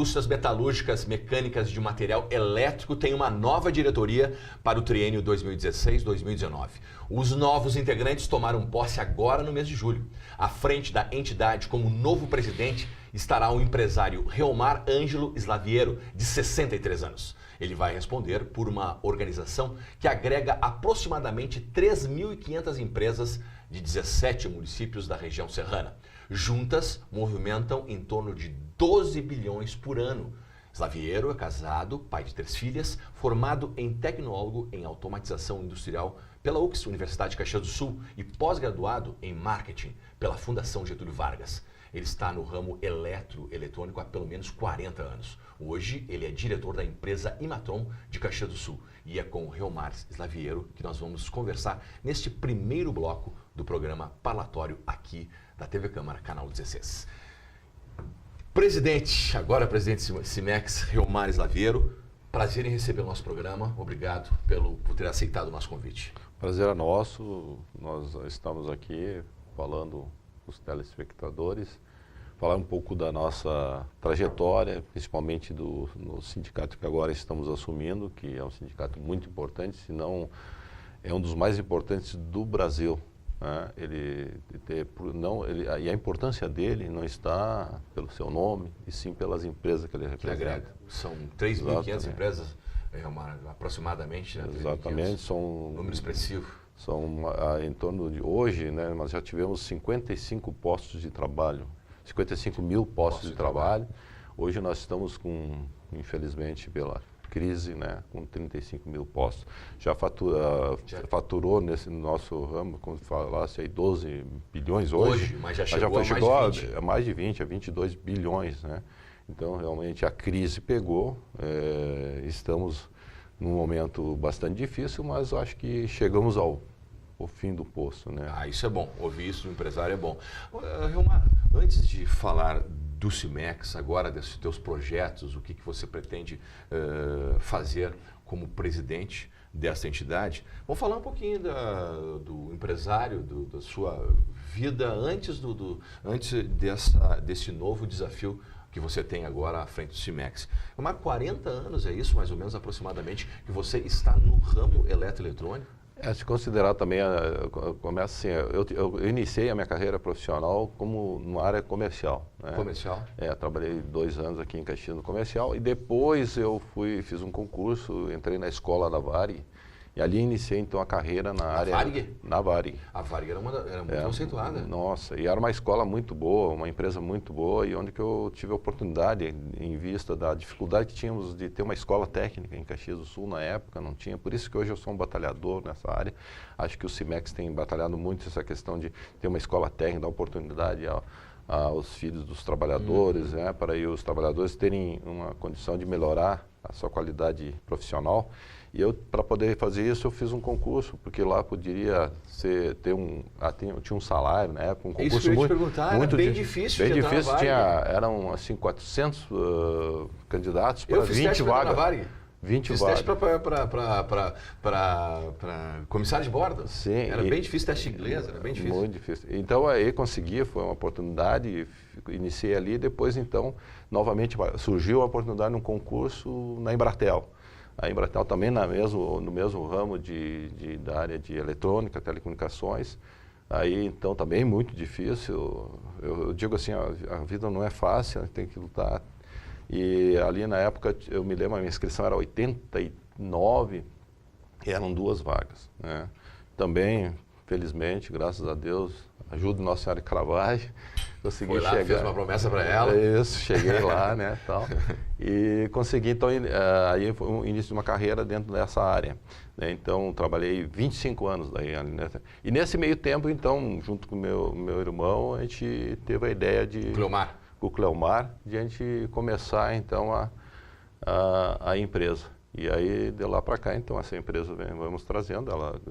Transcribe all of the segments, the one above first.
indústrias metalúrgicas mecânicas de material elétrico tem uma nova diretoria para o triênio 2016-2019. Os novos integrantes tomaram posse agora no mês de julho. À frente da entidade, como novo presidente, estará o empresário Reomar Ângelo Slaviero, de 63 anos. Ele vai responder por uma organização que agrega aproximadamente 3.500 empresas de 17 municípios da região serrana. Juntas, movimentam em torno de 12 bilhões por ano. Slaviero é casado, pai de 3 filhas, formado em tecnólogo em automatização industrial pela UX, Universidade de Caxias do Sul, e pós-graduado em marketing pela Fundação Getúlio Vargas. Ele está no ramo eletrônico há pelo menos 40 anos. Hoje, ele é diretor da empresa Imatron de Caxias do Sul. E é com o Reomar Slaviero que nós vamos conversar neste primeiro bloco do programa Parlatório aqui da TV Câmara, canal 16. Presidente, agora presidente Cimex, Reomar Slaviero, prazer em receber o nosso programa. Obrigado por ter aceitado o nosso convite. Prazer é nosso. Nós estamos aqui falando com os telespectadores, falar um pouco da nossa trajetória, principalmente no sindicato que agora estamos assumindo, que é um sindicato muito importante, se não é um dos mais importantes do Brasil. Né? E a importância dele não está pelo seu nome, e sim pelas empresas que ele representa. São 3.500 empresas, aproximadamente, né? Exatamente. São número expressivo. São em torno de hoje, né, nós já tivemos 55 postos de trabalho, 55 mil postos de trabalho. Hoje nós estamos com, infelizmente, pela crise, né, com 35 mil postos. Já faturou nesse nosso ramo, como falasse aí, 12 bilhões hoje. Mas já chegou a mais de 20, a 22 bilhões, né? Então, realmente, a crise pegou, estamos num momento bastante difícil, mas acho que chegamos ao fim do poço, né? Isso é bom. Ouvir isso do empresário é bom. Reomar, antes de falar do Cimex, agora desses teus projetos, o que você pretende fazer como presidente dessa entidade, vamos falar um pouquinho do empresário, da sua vida antes desse novo desafio que você tem agora à frente do Cimex. Há 40 anos, é isso, mais ou menos, aproximadamente, que você está no ramo eletroeletrônico? Se considerar também, começa assim, eu iniciei a minha carreira profissional como numa área comercial. Né? Comercial? Trabalhei 2 anos aqui em Caxias no comercial e depois eu fiz um concurso, entrei na escola da Varig. E ali iniciei, então, a carreira na área... Varig? Na Varig. A Varig era muito conceituada. Nossa, e era uma escola muito boa, uma empresa muito boa, e onde que eu tive a oportunidade, em vista da dificuldade que tínhamos de ter uma escola técnica em Caxias do Sul, na época, não tinha. Por isso que hoje eu sou um batalhador nessa área. Acho que o Cimex tem batalhado muito essa questão de ter uma escola técnica, dar oportunidade aos filhos dos trabalhadores, né, para os trabalhadores terem uma condição de melhorar a sua qualidade profissional. E eu, para poder fazer isso, eu fiz um concurso, porque lá poderia tinha um salário, na época, um concurso isso que eu ia te perguntar, era bem difícil. Bem difícil, eram assim 400 candidatos para 20 vagas. 20 Fiz vagas. Teste para comissário de bordo? Sim. Era bem difícil, teste inglês, era bem difícil. Muito difícil. Então aí consegui, foi uma oportunidade, iniciei ali, depois então, novamente surgiu a oportunidade num concurso na Embratel. A Embratel também no mesmo ramo da área de eletrônica, telecomunicações. Aí então também muito difícil. Eu digo assim, a vida não é fácil, a gente tem que lutar. E ali na época, eu me lembro, a minha inscrição era 89, e eram 2 vagas. Né? Também, felizmente, graças a Deus, ajuda Nossa Senhora de Caravaggio, consegui chegar. Foi lá, fez uma promessa para ela. Isso, cheguei lá, né, tal. E consegui, então, aí foi o início de uma carreira dentro dessa área. Né? Então, trabalhei 25 anos daí. Né? E nesse meio tempo, então, junto com meu irmão, a gente teve a ideia de... Com o Cleomar, de a gente começar, então, a empresa. E aí, de lá para cá, então, essa empresa vamos trazendo, ela...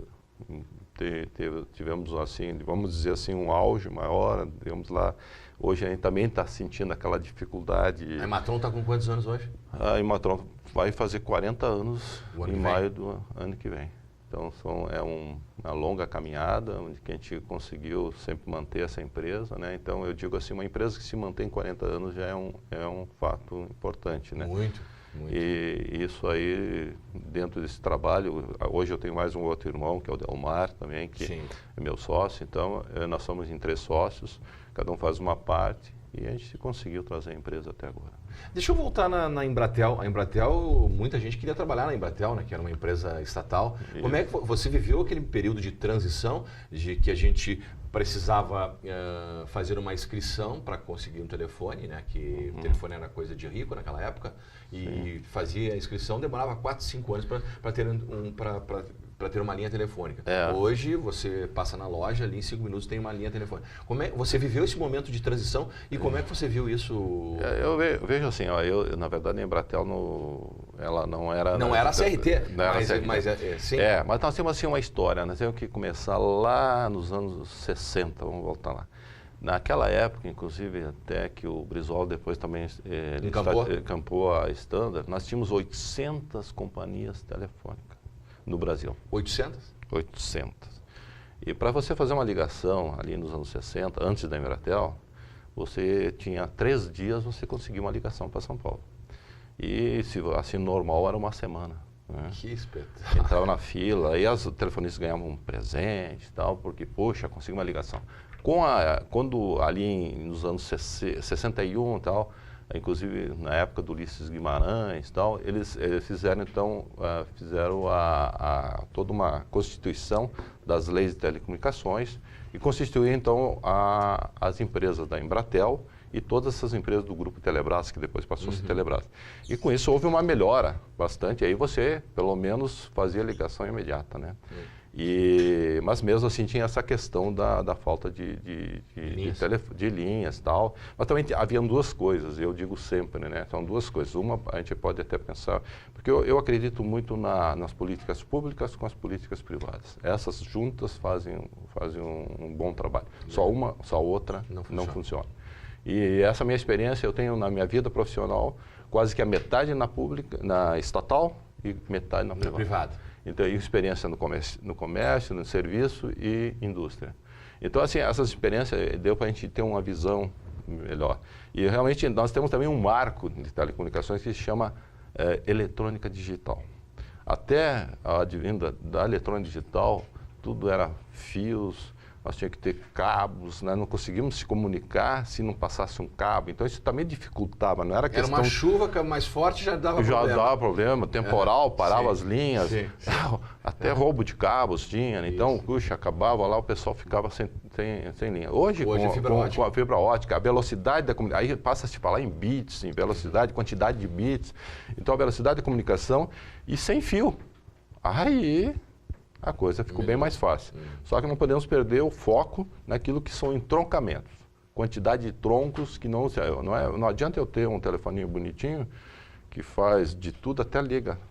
Tivemos, assim, vamos dizer assim, um auge maior, digamos lá, hoje a gente também está sentindo aquela dificuldade. A Imatron está com quantos anos hoje? A Imatron vai fazer 40 anos em maio do ano que vem. Então é uma longa caminhada, onde que a gente conseguiu sempre manter essa empresa, né? Então eu digo assim, uma empresa que se mantém 40 anos já é um fato importante, né? Muito, muito. E isso aí, dentro desse trabalho, hoje eu tenho mais um outro irmão, que é o Delmar também, que Sim. é meu sócio. Então nós somos em 3 sócios, cada um faz uma parte e a gente conseguiu trazer a empresa até agora. Deixa eu voltar na Embratel. A Embratel, muita gente queria trabalhar na Embratel, né, que era uma empresa estatal. Isso. Como é que você viveu aquele período de transição, de que a gente precisava fazer uma inscrição para conseguir um telefone, né, que o telefone era coisa de rico naquela época, e fazia a inscrição, demorava 4, 5 anos para ter uma linha telefônica. Hoje, você passa na loja, ali em 5 minutos tem uma linha telefônica. Você viveu esse momento de transição e como é que você viu isso? Eu vejo assim, ó, na verdade, a Embratel, ela não era... Não era a CRT, não era CRT. Mas sim. Mas nós temos assim uma história, nós temos que começar lá nos anos 60, vamos voltar lá. Naquela época, inclusive, até que o Brizola depois também encampou a Standard, nós tínhamos 800 companhias telefônicas no Brasil. 800? 800. E para você fazer uma ligação ali nos anos 60, antes da Embratel, você tinha 3 dias, você conseguia uma ligação para São Paulo. E se assim normal era uma semana. Né? Que espetáculo. Entrava na fila, aí os telefonistas ganhavam um presente e tal, porque, poxa, consegui uma ligação. Quando ali nos anos 61 e tal, inclusive na época do Ulisses Guimarães e tal, eles fizeram então, toda uma constituição das leis de telecomunicações e constituíram então as empresas da Embratel e todas essas empresas do grupo Telebrás, que depois passou a ser Telebrás. E com isso houve uma melhora bastante, aí você pelo menos fazia ligação imediata, né? Mas mesmo assim tinha essa questão da falta de linhas e tal. Mas também havia 2 coisas, eu digo sempre, né? São 2 coisas. Uma, a gente pode até pensar, porque eu acredito muito nas políticas públicas com as políticas privadas. Essas juntas fazem um bom trabalho. Só uma, só outra não funciona. E essa minha experiência eu tenho na minha vida profissional, quase que a metade na estatal e metade na privada. Então, experiência no comércio, no serviço e indústria. Então, assim, essas experiências deu para a gente ter uma visão melhor. E realmente nós temos também um marco de telecomunicações que se chama eletrônica digital. Até a advinda da eletrônica digital, tudo era fios, nós tínhamos que ter cabos, né? Não conseguimos se comunicar se não passasse um cabo. Então isso também dificultava, não era questão... Era uma chuva mais forte, já dava problema. Já dava problema, temporal, parava as linhas, sim. até roubo de cabos tinha, né? Então, puxa, acabava lá, o pessoal ficava sem linha. Hoje com a fibra ótica, a velocidade da comunicação, aí passa a se falar em bits, em velocidade, quantidade de bits, então a velocidade da comunicação e sem fio. Aí a coisa ficou bem mais fácil. Só que não podemos perder o foco naquilo que são entroncamentos. Quantidade de troncos que não adianta eu ter um telefoninho bonitinho que faz de tudo, até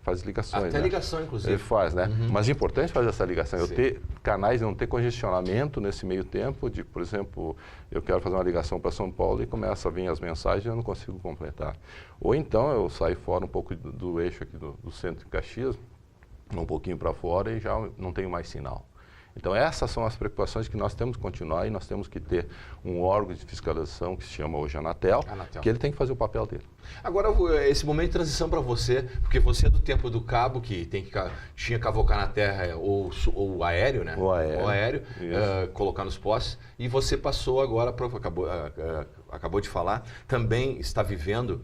faz ligações. Até ligação, inclusive. Ele faz, né? Mas é importante fazer essa ligação. Eu ter canais, não ter congestionamento nesse meio tempo, por exemplo, eu quero fazer uma ligação para São Paulo e começa a vir as mensagens e eu não consigo completar. Ou então eu saio fora um pouco do eixo aqui do centro de Caxias, um pouquinho para fora e já não tenho mais sinal. Então essas são as preocupações que nós temos que continuar e nós temos que ter um órgão de fiscalização que se chama hoje Anatel, que ele tem que fazer o papel dele. Agora, esse momento de transição para você, porque você é do tempo do cabo, que tinha que avocar na terra ou aéreo, né? O aéreo, colocar nos postes, e você passou agora, acabou de falar, também está vivendo,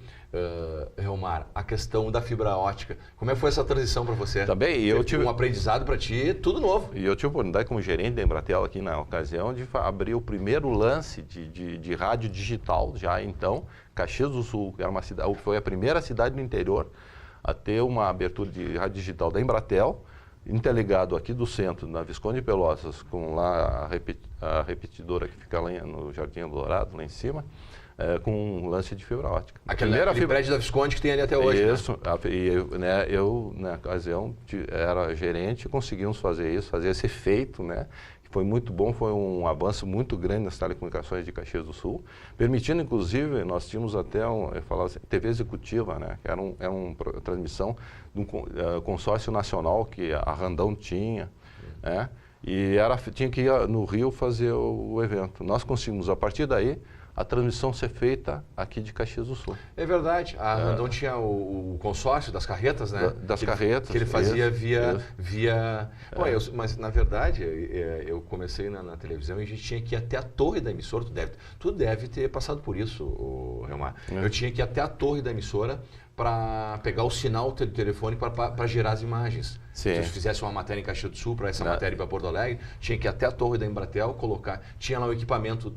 Reomar, a questão da fibra ótica. Como é que foi essa transição para você? Também, eu tive um aprendizado para ti, tudo novo. E eu tive a oportunidade como gerente da Embratel aqui na ocasião de abrir o primeiro lance de rádio digital, já então, Caxias do Sul, que era uma cidade, foi a primeira cidade do interior a ter uma abertura de rádio digital da Embratel, interligado aqui do centro, na Visconde de Pelotas, com lá a repetidora que fica lá no Jardim Dourado, lá em cima, com um lance de fibra ótica. Aquele prédio da Visconde que tem ali até hoje. Isso, né? Eu na ocasião era gerente, conseguimos fazer esse feito, né? Foi muito bom, foi um avanço muito grande nas telecomunicações de Caxias do Sul, permitindo, inclusive, nós tínhamos até, eu falava assim, TV executiva, né? Que era uma transmissão de um consórcio nacional que a Randão tinha, E tinha que ir no Rio fazer o evento. Nós conseguimos, a partir daí, a transmissão ser feita aqui de Caxias do Sul. É verdade. A Randon tinha o consórcio das carretas, né? Das carretas. Que ele fazia isso. via... Bom, mas, na verdade, eu comecei na televisão e a gente tinha que ir até a torre da emissora. Tu deve ter passado por isso, Reomar. Eu tinha que ir até a torre da emissora para pegar o sinal do telefone para gerar as imagens. Sim. Se fizesse uma matéria em Caxias do Sul, para essa matéria ir para Porto Alegre, tinha que ir até a torre da Embratel, colocar... Tinha lá o equipamento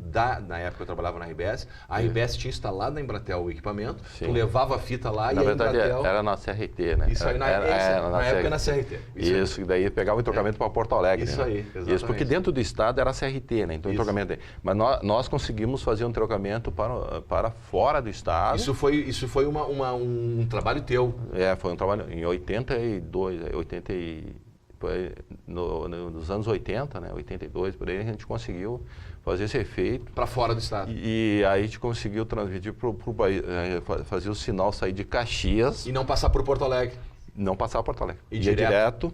na época eu trabalhava na RBS, a RBS tinha instalado na Embratel o equipamento, tu levava a fita lá na e verdade, a Embratel... era na CRT, né? Isso aí, na época na CRT. Isso, e daí pegava o entrocamento para Porto Alegre. Isso né? aí, exatamente. Isso, porque dentro do estado era a CRT, né? Então o entrocamento... Mas nós conseguimos fazer um entrocamento para fora do estado. Isso foi um trabalho teu. Foi um trabalho em 82, nos anos 80, né, 82, por aí, a gente conseguiu fazer esse efeito. Para fora do estado. E aí a gente conseguiu transmitir para o país, fazer o sinal sair de Caxias. E não passar por Porto Alegre. Não passar por Porto Alegre. E direto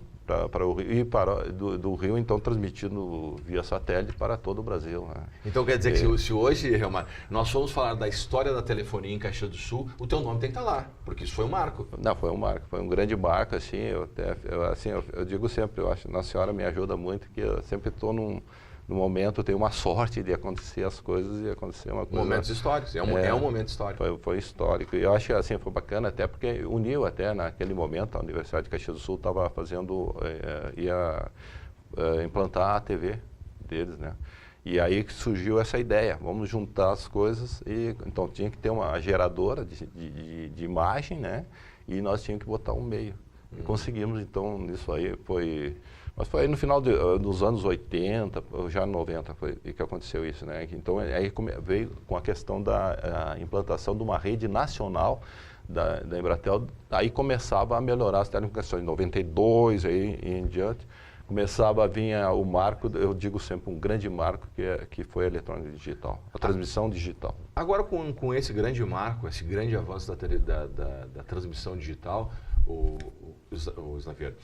para o Rio, e do Rio, então, transmitindo via satélite para todo o Brasil. Né? Então quer dizer que se hoje, Reomar, nós formos falar da história da telefonia em Caxias do Sul, o teu nome tem que estar lá, porque isso foi um marco. Não, foi um marco, foi um grande marco, assim, eu digo sempre, eu acho, Nossa Senhora me ajuda muito, que eu sempre estou num momento, tenho uma sorte de acontecer as coisas e acontecer uma coisa... Momentos históricos, é um momento histórico. Foi histórico. E eu acho que assim, foi bacana até porque uniu até naquele momento, a Universidade de Caxias do Sul estava ia implantar a TV deles, né? E aí surgiu essa ideia, vamos juntar as coisas, e então tinha que ter uma geradora de imagem, né? E nós tínhamos que botar um meio. E conseguimos, então, nisso aí Mas foi aí no final dos anos 80, já 90, foi que aconteceu isso, né? Então, aí veio com a questão da implantação de uma rede nacional da Embratel, aí começava a melhorar as telecomunicações. Em 92, aí em diante, começava a vir o marco, eu digo sempre, um grande marco, que foi a eletrônica digital, a transmissão digital. Agora, com esse grande marco, esse grande avanço da transmissão digital, o Slaviero,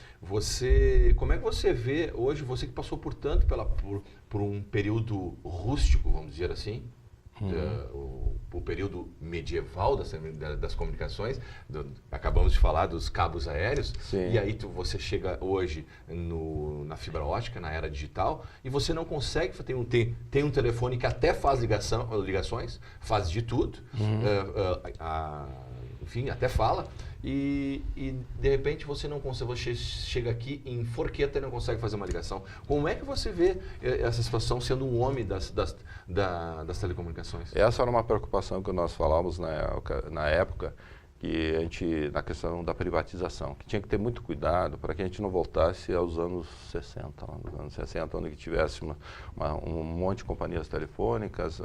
como é que você vê hoje, você que passou por um período rústico, vamos dizer assim, o período medieval das comunicações, acabamos de falar dos cabos aéreos, Sim. E aí você chega hoje na fibra ótica, na era digital, e você não consegue, tem um telefone que até faz ligações, faz de tudo, enfim, até fala, e de repente você não consegue, você chega aqui em Forqueta e não consegue fazer uma ligação. Como é que você vê essa situação sendo um homem das telecomunicações? Essa era uma preocupação que nós falávamos na época, que na questão da privatização, que tinha que ter muito cuidado para que a gente não voltasse aos anos 60, nos anos 60, onde tivesse um monte de companhias telefônicas,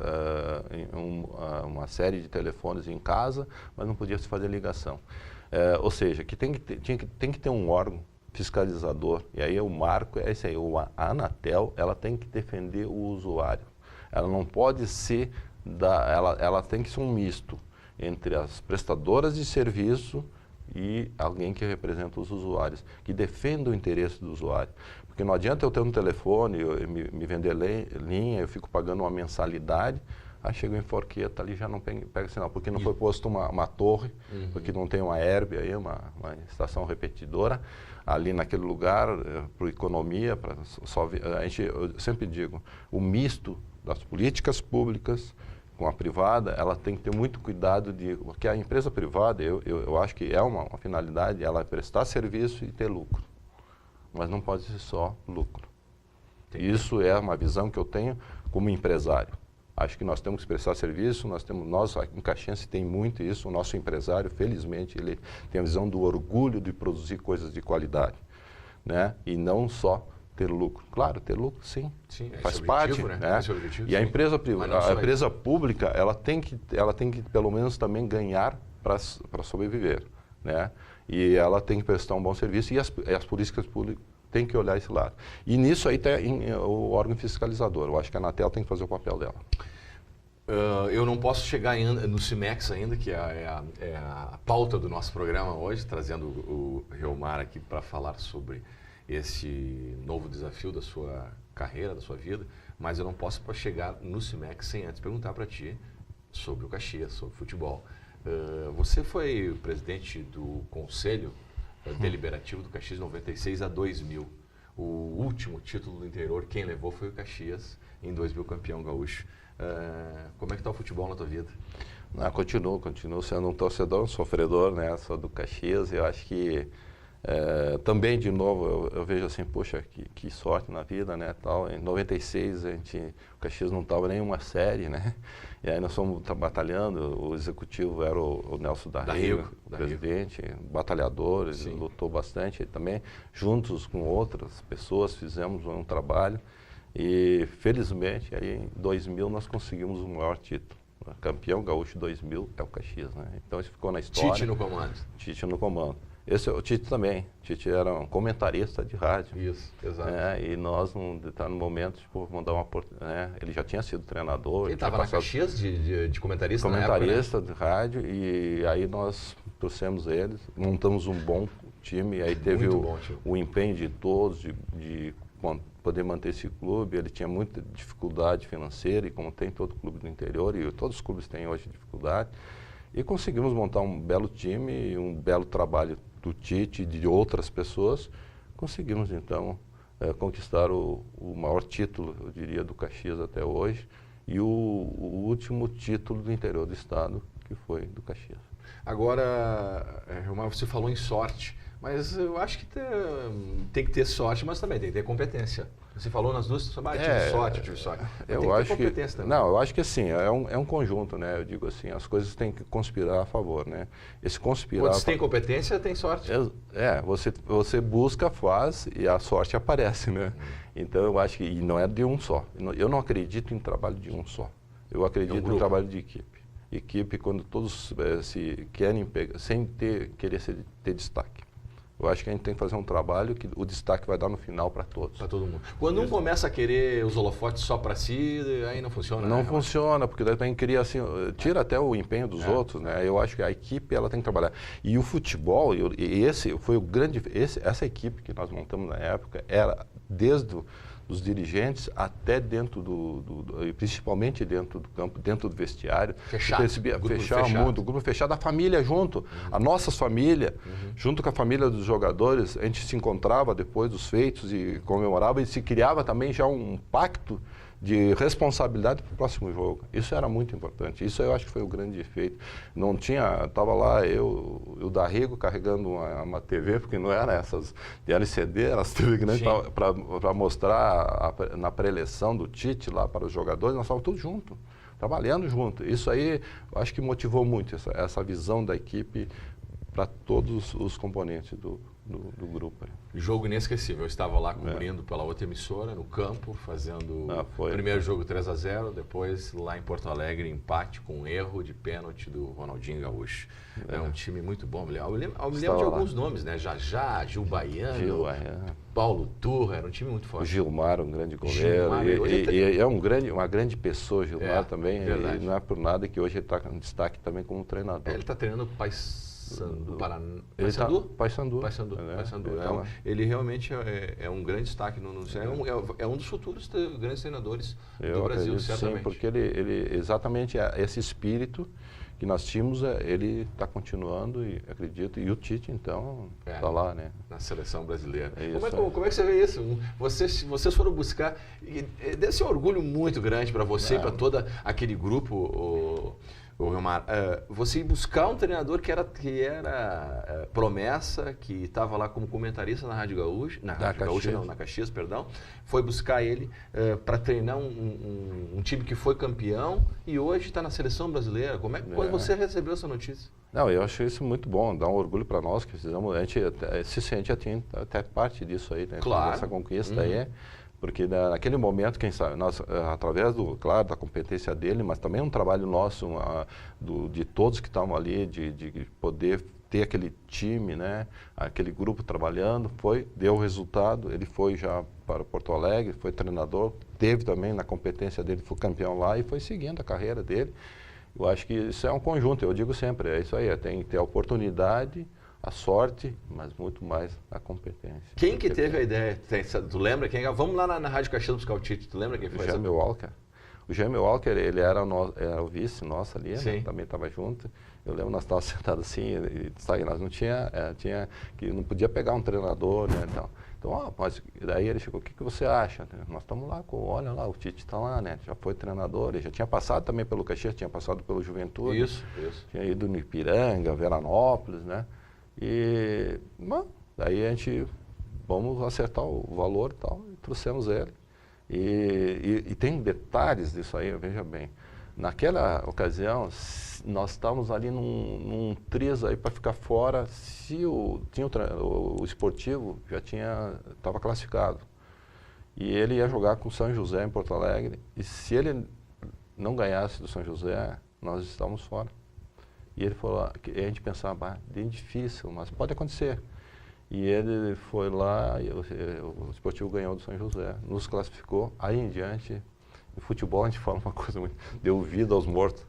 uma série de telefones em casa, mas não podia se fazer ligação. Ou seja, que tem que ter um órgão fiscalizador, e aí o marco é esse aí, a Anatel, ela tem que defender o usuário. Ela não pode ser, ela tem que ser um misto entre as prestadoras de serviço e alguém que representa os usuários, que defenda o interesse do usuário. Porque não adianta eu ter um telefone, me vender linha, eu fico pagando uma mensalidade, aí chego em Forqueta ali já não pega sinal, porque não foi posto uma torre, porque não tem uma Herb aí, uma estação repetidora, ali naquele lugar, para economia, eu sempre digo, o misto das políticas públicas com a privada, ela tem que ter muito cuidado, porque a empresa privada, eu acho que é uma finalidade, ela é prestar serviço e ter lucro, mas não pode ser só lucro. Isso é uma visão que eu tenho como empresário. Acho que nós temos que prestar serviço, nós em Caxias tem muito isso, o nosso empresário, felizmente, ele tem a visão do orgulho de produzir coisas de qualidade, né? E não só ter lucro. Claro, ter lucro, sim, faz parte, né? E a empresa pública, ela tem que pelo menos também ganhar para sobreviver, né? E ela tem que prestar um bom serviço e as políticas públicas têm que olhar esse lado. E nisso aí tem o órgão fiscalizador. Eu acho que a Anatel tem que fazer o papel dela. Eu não posso chegar no CIMEX ainda, que é a pauta do nosso programa hoje, trazendo o Reomar aqui para falar sobre esse novo desafio da sua carreira, da sua vida, mas eu não posso chegar no CIMEC sem antes perguntar para ti sobre o Caxias, sobre futebol. Você foi presidente do Conselho Deliberativo do Caxias de 96 a 2000. O último título do interior, quem levou foi o Caxias, em 2000 campeão gaúcho. Como é que está o futebol na tua vida? Continuo sendo um torcedor, um sofredor, né? Sou do Caxias. Eu acho que também, de novo, eu vejo assim, poxa, que sorte na vida, né? Tal. Em 96, o Caxias não estava nem uma série, né? E aí nós fomos batalhando, o executivo era o Nelson da Rigo, o presidente, batalhador, ele lutou bastante. Ele também, juntos com outras pessoas, fizemos um trabalho. E, felizmente, aí em 2000 nós conseguimos o maior título. O campeão gaúcho 2000 é o Caxias, né? Então isso ficou na história. Tite no comando. Tite no comando. O Tite também. Tite era um comentarista de rádio. Isso, exato. E nós, num determinado momento, vamos dar uma oportunidade. Ele já tinha sido treinador. Ele estava na Caxias de comentarista na época, comentarista de rádio. E aí nós trouxemos eles, montamos um bom time. E aí teve o empenho de todos de poder manter esse clube. Ele tinha muita dificuldade financeira, e como tem todo clube do interior, e todos os clubes têm hoje dificuldade. E conseguimos montar um belo time, um belo trabalho do Tite e de outras pessoas. Conseguimos, então, conquistar o maior título, eu diria, do Caxias até hoje, e o último título do interior do estado, que foi do Caxias. Agora, você falou em sorte, mas eu acho que tem que ter sorte, mas também tem que ter competência. Você falou nas duas, tive sorte. Eu acho que também. Não, eu acho que assim, é um conjunto, né? Eu digo assim, as coisas têm que conspirar a favor, né? Esse conspirar. Quando você tem competência, tem sorte. Você busca, faz e a sorte aparece, né? Então eu acho que e não é de um só. Eu não acredito em trabalho de um só. Eu acredito em trabalho de equipe. Equipe quando todos se querem pegar, sem querer ter destaque. Eu acho que a gente tem que fazer um trabalho que o destaque vai dar no final para todos. Para todo mundo. Quando um começa a querer os holofotes só para si, aí não funciona. Não funciona, porque daí também cria assim, tira até o empenho dos outros, né? Eu acho que a equipe ela tem que trabalhar. E o futebol, esse foi o grande, essa equipe que nós montamos na época era desde os dirigentes até dentro principalmente dentro do campo, dentro do vestiário. Fechado. Fechar muito, o grupo fechado, a família junto, a nossa família, junto com a família dos jogadores, a gente se encontrava depois dos feitos e comemorava e se criava também já um pacto de responsabilidade para o próximo jogo. Isso era muito importante. Isso eu acho que foi o grande efeito. Não tinha, estava lá eu da Rigo carregando uma TV, porque não era essas de LCD, era as TV grandes para mostrar na pré-eleição do Tite lá para os jogadores, nós estávamos todos juntos, trabalhando junto. Isso aí eu acho que motivou muito essa visão da equipe para todos os componentes do grupo. Jogo inesquecível. Eu estava lá cobrindo pela outra emissora, no campo, fazendo o primeiro jogo 3-0, depois lá em Porto Alegre, empate com um erro de pênalti do Ronaldinho Gaúcho. É um time muito bom. Eu me lembro de alguns nomes, né? Jajá, Gil Baiano, Paulo Turra, era um time muito forte. O Gilmar, um grande goleiro. E é uma grande pessoa, Gilmar também. E não é por nada que hoje ele está em destaque também como treinador. Ele está treinando do Paraná. Paysandu. Ele realmente é um grande destaque. É um dos futuros grandes treinadores do Brasil, certamente. Sim, porque ele exatamente esse espírito que nós tínhamos, ele está continuando, e acredito, e o Tite, então, está lá, né? Na seleção brasileira. Como é que você vê isso? Vocês foram buscar, deve ser um orgulho muito grande para você e para todo aquele grupo, Wilmar, você ir buscar um treinador que era promessa, que estava lá como comentarista na Rádio Gaúcha, na Caxias, perdão, foi buscar ele para treinar um time que foi campeão e hoje está na seleção brasileira. Quando você recebeu essa notícia? Não, eu acho isso muito bom, dá um orgulho para nós que fizemos, a gente se sente até parte disso aí, né? Claro. Essa conquista aí. Porque naquele momento, quem sabe, nós, através da competência dele, mas também um trabalho nosso, de todos que estavam ali, de poder ter aquele time, né, aquele grupo trabalhando, deu resultado, ele foi já para Porto Alegre, foi treinador, teve também na competência dele, foi campeão lá e foi seguindo a carreira dele. Eu acho que isso é um conjunto, eu digo sempre, é isso aí, tem que ter a oportunidade, a sorte, mas muito mais a competência. Quem que teve a ideia? Tu lembra quem? Vamos lá na Rádio Caxias buscar o Tite. Tu lembra quem foi? O Jaime Walker. O Jaime Walker, ele era o vice nosso ali, né? Também estava junto. Eu lembro, nós estávamos sentados assim, e nós não tinha que não podia pegar um treinador, né? Então, mas daí ele chegou, o que você acha? Nós estamos lá, olha lá, o Tite está lá, né? Já foi treinador, ele já tinha passado também pelo Caxias, tinha passado pelo Juventude. Isso. Tinha ido no Ipiranga, Veranópolis, né? E, bom, daí a gente, vamos acertar o valor e tal, e trouxemos ele. E tem detalhes disso aí, veja bem. Naquela ocasião, nós estávamos ali num triz aí para ficar fora, se o esportivo já estava classificado. E ele ia jogar com o São José em Porto Alegre, e se ele não ganhasse do São José, nós estávamos fora. E ele falou, a gente pensava, bem difícil, mas pode acontecer. E ele foi lá, e o esportivo ganhou do São José, nos classificou, aí em diante. No futebol a gente fala uma coisa muito, deu vida aos mortos.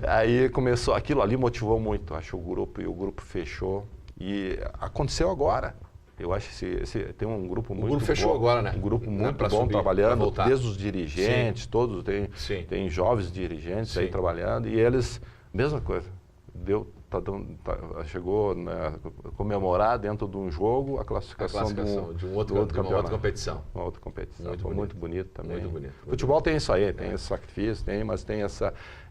Aí começou, aquilo ali motivou muito, acho, o grupo fechou. E aconteceu agora. Eu acho que tem um grupo muito bom. O grupo fechou agora, né? Um grupo muito bom trabalhando, desde os dirigentes, todos, tem jovens dirigentes aí trabalhando, e eles, mesma coisa, chegou a comemorar dentro de um jogo a classificação de uma outra competição. Uma outra competição. Muito bonito também. Muito bonito. Futebol tem isso aí, tem esse sacrifício, mas tem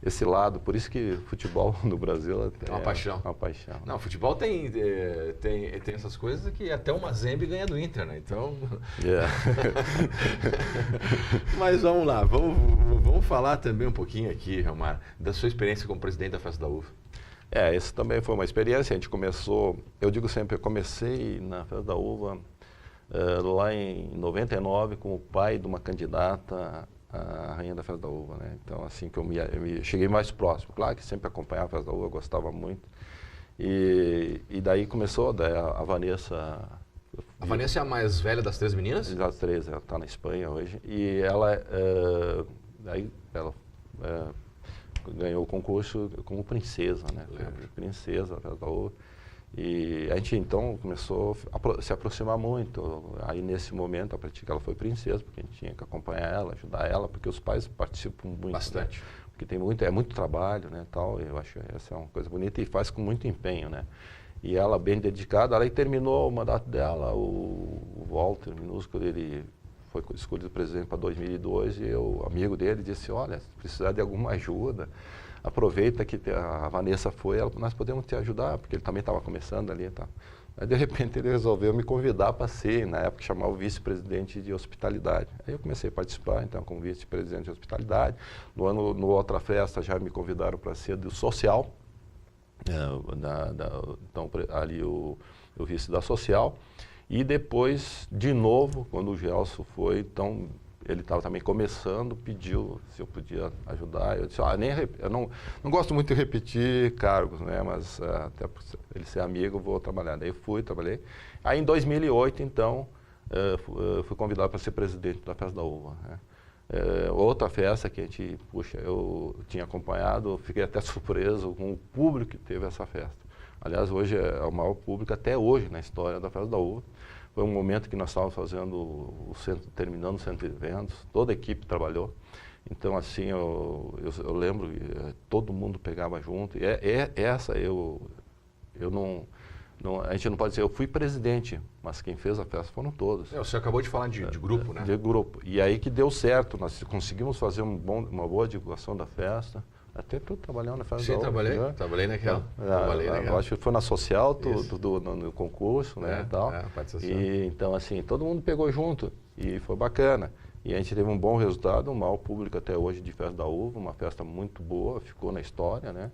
esse lado. Por isso que futebol no Brasil é uma paixão. Uma paixão. Não, futebol tem essas coisas que até o Mazembe ganha do Inter, né? Então... Mas vamos lá, vamos falar também um pouquinho aqui, Helmar, da sua experiência como presidente da Festa da Uva. Essa também foi uma experiência. A gente começou, eu digo sempre, eu comecei na Festa da Uva lá em 99 com o pai de uma candidata à Rainha da Festa da Uva, né? Então, assim que eu me cheguei mais próximo. Claro que sempre acompanhava a Festa da Uva, eu gostava muito. E daí começou a Vanessa... A Vanessa é a mais velha das três meninas? Das três, ela está na Espanha hoje. E ela ganhou o concurso como princesa, né? Princesa da Uva. E a gente então começou a se aproximar muito. Aí nesse momento, a partir que ela foi princesa, porque a gente tinha que acompanhar ela, ajudar ela, porque os pais participam muito. Bastante. Né? Porque é muito trabalho, né? Tal, eu acho que essa é uma coisa bonita e faz com muito empenho, né? E ela bem dedicada, ela terminou o mandato dela, o Walter Minúsculo, ele foi escolhido presidente para 2002 e eu, amigo dele, disse, olha, se precisar de alguma ajuda, aproveita que a Vanessa foi, nós podemos te ajudar, porque ele também estava começando ali. Tá? Aí, de repente, ele resolveu me convidar para ser, na época, chamar o vice-presidente de hospitalidade. Aí eu comecei a participar, então, como vice-presidente de hospitalidade. No outra festa, já me convidaram para ser do social. Então, ali o vice da social. E depois, de novo, quando o Gelson foi, então, ele estava também começando, pediu se eu podia ajudar. Eu disse, eu não gosto muito de repetir cargos, né? Mas até por ele ser amigo, eu vou trabalhar. Daí eu trabalhei. Aí em 2008, então, fui convidado para ser presidente da Festa da Uva, né? Outra festa que eu tinha acompanhado, fiquei até surpreso com o público que teve essa festa. Aliás, hoje é o maior público até hoje na história da Festa da Uva. Foi um momento que nós estávamos terminando o centro de eventos, toda a equipe trabalhou. Então, assim, eu lembro que todo mundo pegava junto. E a gente não pode dizer, eu fui presidente, mas quem fez a festa foram todos. Você acabou de falar de grupo, né? De grupo. E aí que deu certo, nós conseguimos fazer uma boa divulgação da festa. Até tu trabalhando na Festa da Uva. Sim, trabalhei naquela. Acho que foi na social, no concurso, né, e tal. E, então, assim, todo mundo pegou junto e foi bacana. E a gente teve um bom resultado, um maior público até hoje de Festa da Uva, uma festa muito boa, ficou na história, né?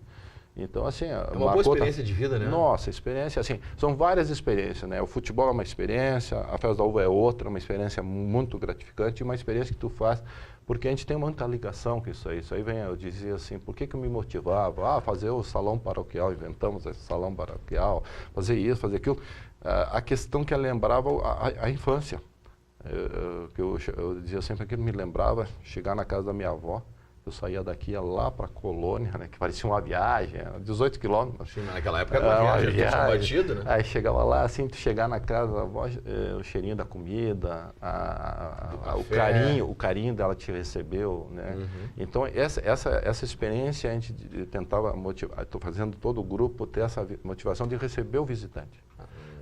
Então, assim... uma boa experiência de vida, né? Nossa, experiência, assim, são várias experiências, né? O futebol é uma experiência, a Festa da Uva é outra, uma experiência muito gratificante, uma experiência que tu faz, porque a gente tem muita ligação com isso aí. Isso aí vem, eu dizia assim, por que eu me motivava? Fazer o salão paroquial, inventamos esse salão paroquial, fazer isso, fazer aquilo. A questão que lembrava a infância. Eu dizia sempre que me lembrava chegar na casa da minha avó, Eu saía daqui, ia lá para Colônia, né, que parecia uma viagem, 18 quilômetros. Sim, naquela época era uma viagem, batido, né? Aí chegava lá, assim, tu chegar na casa, o cheirinho da comida, o carinho dela te recebeu, né? Então, essa experiência a gente tentava motivar, estou fazendo todo o grupo ter essa motivação de receber o visitante.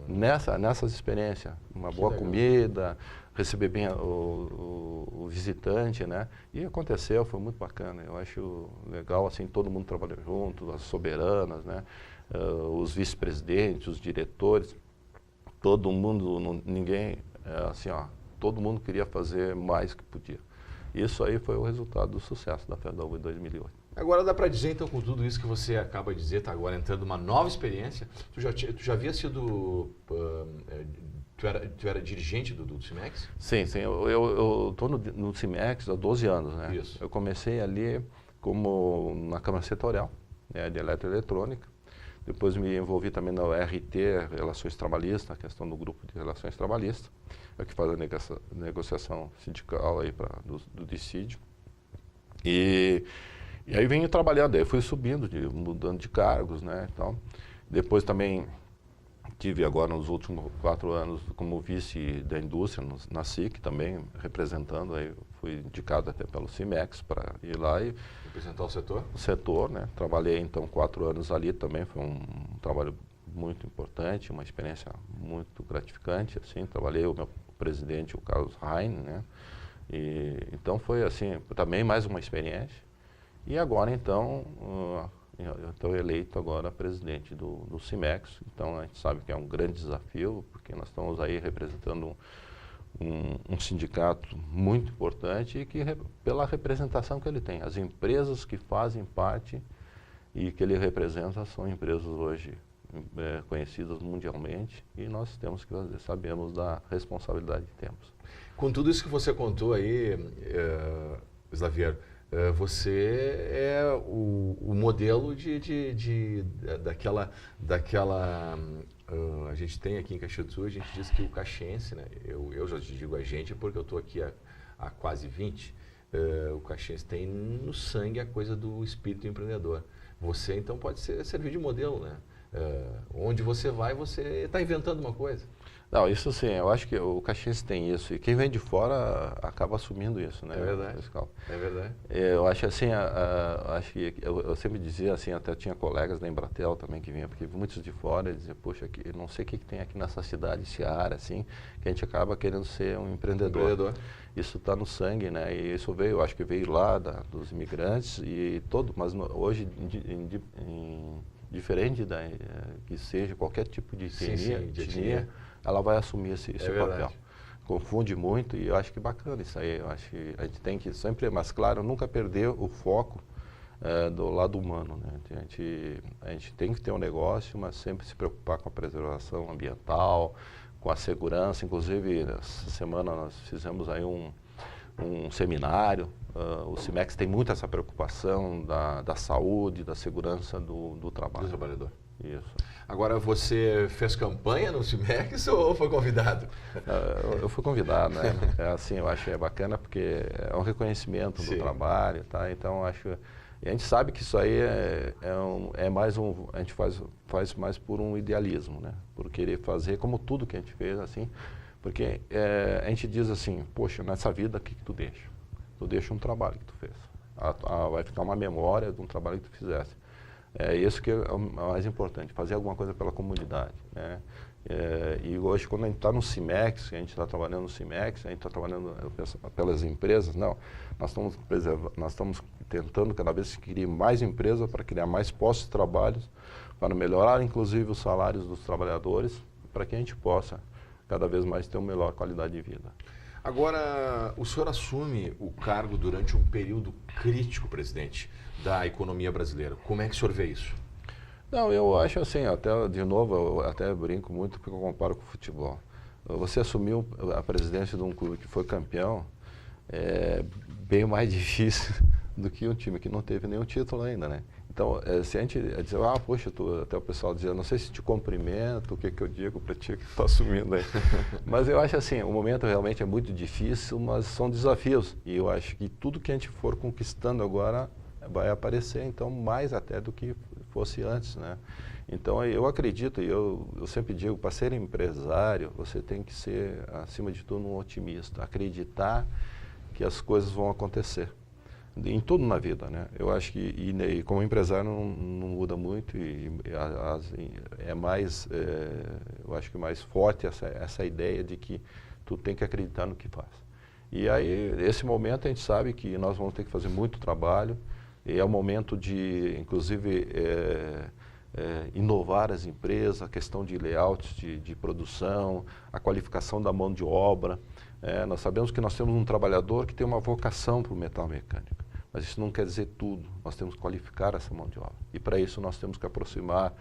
Nessas experiências, uma boa comida, receber bem o visitante, né? E aconteceu, foi muito bacana. Eu acho legal, assim, todo mundo trabalhou junto, as soberanas, né? Os vice-presidentes, os diretores, todo mundo, ninguém, assim, ó, todo mundo queria fazer mais que podia. Isso aí foi o resultado do sucesso da Feira da Uva em 2008. Agora dá para dizer, então, com tudo isso que você acaba de dizer, está agora entrando uma nova experiência. Tu já havia sido... Tu era dirigente do Cimex? Sim. Eu estou no Cimex há 12 anos, né? Isso. Eu comecei ali na Câmara Setorial, né, de Eletroeletrônica. Depois me envolvi também na RT, Relações Trabalhistas, a questão do grupo de Relações Trabalhistas, que faz a negociação sindical aí do dissídio. E aí venho trabalhando, aí fui subindo, mudando de cargos, né, então. Depois também tive agora nos últimos 4 anos como vice da indústria na SIC também, representando, aí fui indicado até pelo Cimex para ir lá e representar o setor? O setor, né, trabalhei então 4 anos ali também, foi um trabalho muito importante, uma experiência muito gratificante, assim, trabalhei o meu presidente, o Carlos Heine, né, e então foi assim, também mais uma experiência. E agora, então, eu estou eleito agora presidente do Cimex, então a gente sabe que é um grande desafio, porque nós estamos aí representando um sindicato muito importante e que pela representação que ele tem. As empresas que fazem parte e que ele representa são empresas hoje conhecidas mundialmente e nós temos que fazer, sabemos da responsabilidade que temos. Com tudo isso que você contou aí, Slaviero, você é o modelo daquela a gente tem aqui em Caxias do Sul, a gente diz que o caxiense, né? Eu já digo a gente porque eu estou aqui há quase 20, o caxiense tem no sangue a coisa do espírito empreendedor. Você então pode servir de modelo, né? Onde você vai, você está inventando uma coisa. Não, isso sim, eu acho que o caxiense tem isso, e quem vem de fora acaba assumindo isso, né? É verdade, é verdade. Eu acho assim, acho que eu sempre dizia assim, até tinha colegas da Embratel também que vinham, porque muitos de fora diziam, poxa, eu não sei o que tem aqui nessa cidade, Ceará, assim, que a gente acaba querendo ser um empreendedor. Isso está no sangue, né? E isso veio, eu acho que veio lá dos imigrantes, mas hoje, diferente que seja qualquer tipo de etnia, ela vai assumir esse papel. Confunde muito e eu acho que bacana isso aí. Eu acho que a gente tem que sempre, mas claro, nunca perder o foco do lado humano, né? A gente tem que ter um negócio, mas sempre se preocupar com a preservação ambiental, com a segurança. Inclusive, essa semana nós fizemos aí um seminário. O Cimex tem muito essa preocupação da saúde, da segurança do trabalho. Do trabalhador. Isso. Agora, você fez campanha no Cimex ou foi convidado? Eu fui convidado, né? Assim, eu acho que é bacana porque é um reconhecimento do trabalho, tá? Então, e a gente sabe que isso aí é mais a gente faz mais por um idealismo, né? Por querer fazer como tudo que a gente fez, assim, porque a gente diz assim, poxa, nessa vida, o que tu deixa? Tu deixa um trabalho que tu fez. Vai ficar uma memória de um trabalho que tu fizesse. É isso que é o mais importante, fazer alguma coisa pela comunidade, né? E hoje, quando a gente está no Cimex, a gente está trabalhando no Cimex, a gente está trabalhando pelas empresas, não, nós estamos tentando cada vez criar mais empresas para criar mais postos de trabalho, para melhorar inclusive os salários dos trabalhadores, para que a gente possa cada vez mais ter uma melhor qualidade de vida. Agora, o senhor assume o cargo durante um período crítico, presidente, da economia brasileira. Como é que o senhor vê isso? Não, eu acho assim, de novo, eu até brinco muito porque eu comparo com o futebol. Você assumiu a presidência de um clube que foi campeão, é bem mais difícil do que um time que não teve nenhum título ainda, né? Então, se a gente dizer, poxa, até o pessoal dizer, não sei se te cumprimento, o que eu digo para ti que está assumindo aí. Mas eu acho assim, o momento realmente é muito difícil, mas são desafios. E eu acho que tudo que a gente for conquistando agora vai aparecer, então, mais até do que fosse antes, né? Então, eu acredito, e eu sempre digo, para ser empresário, você tem que ser, acima de tudo, um otimista. Acreditar que as coisas vão acontecer. Em tudo na vida, né? Eu acho que, e como empresário, não muda muito é mais, eu acho que mais forte essa ideia de que tu tem que acreditar no que faz. E aí, nesse momento, a gente sabe que nós vamos ter que fazer muito trabalho, e é o momento de, inclusive, inovar as empresas, a questão de layouts de produção, a qualificação da mão de obra. Nós sabemos que nós temos um trabalhador que tem uma vocação para o metal mecânico. Mas isso não quer dizer tudo, nós temos que qualificar essa mão de obra. E para isso nós temos que aproximar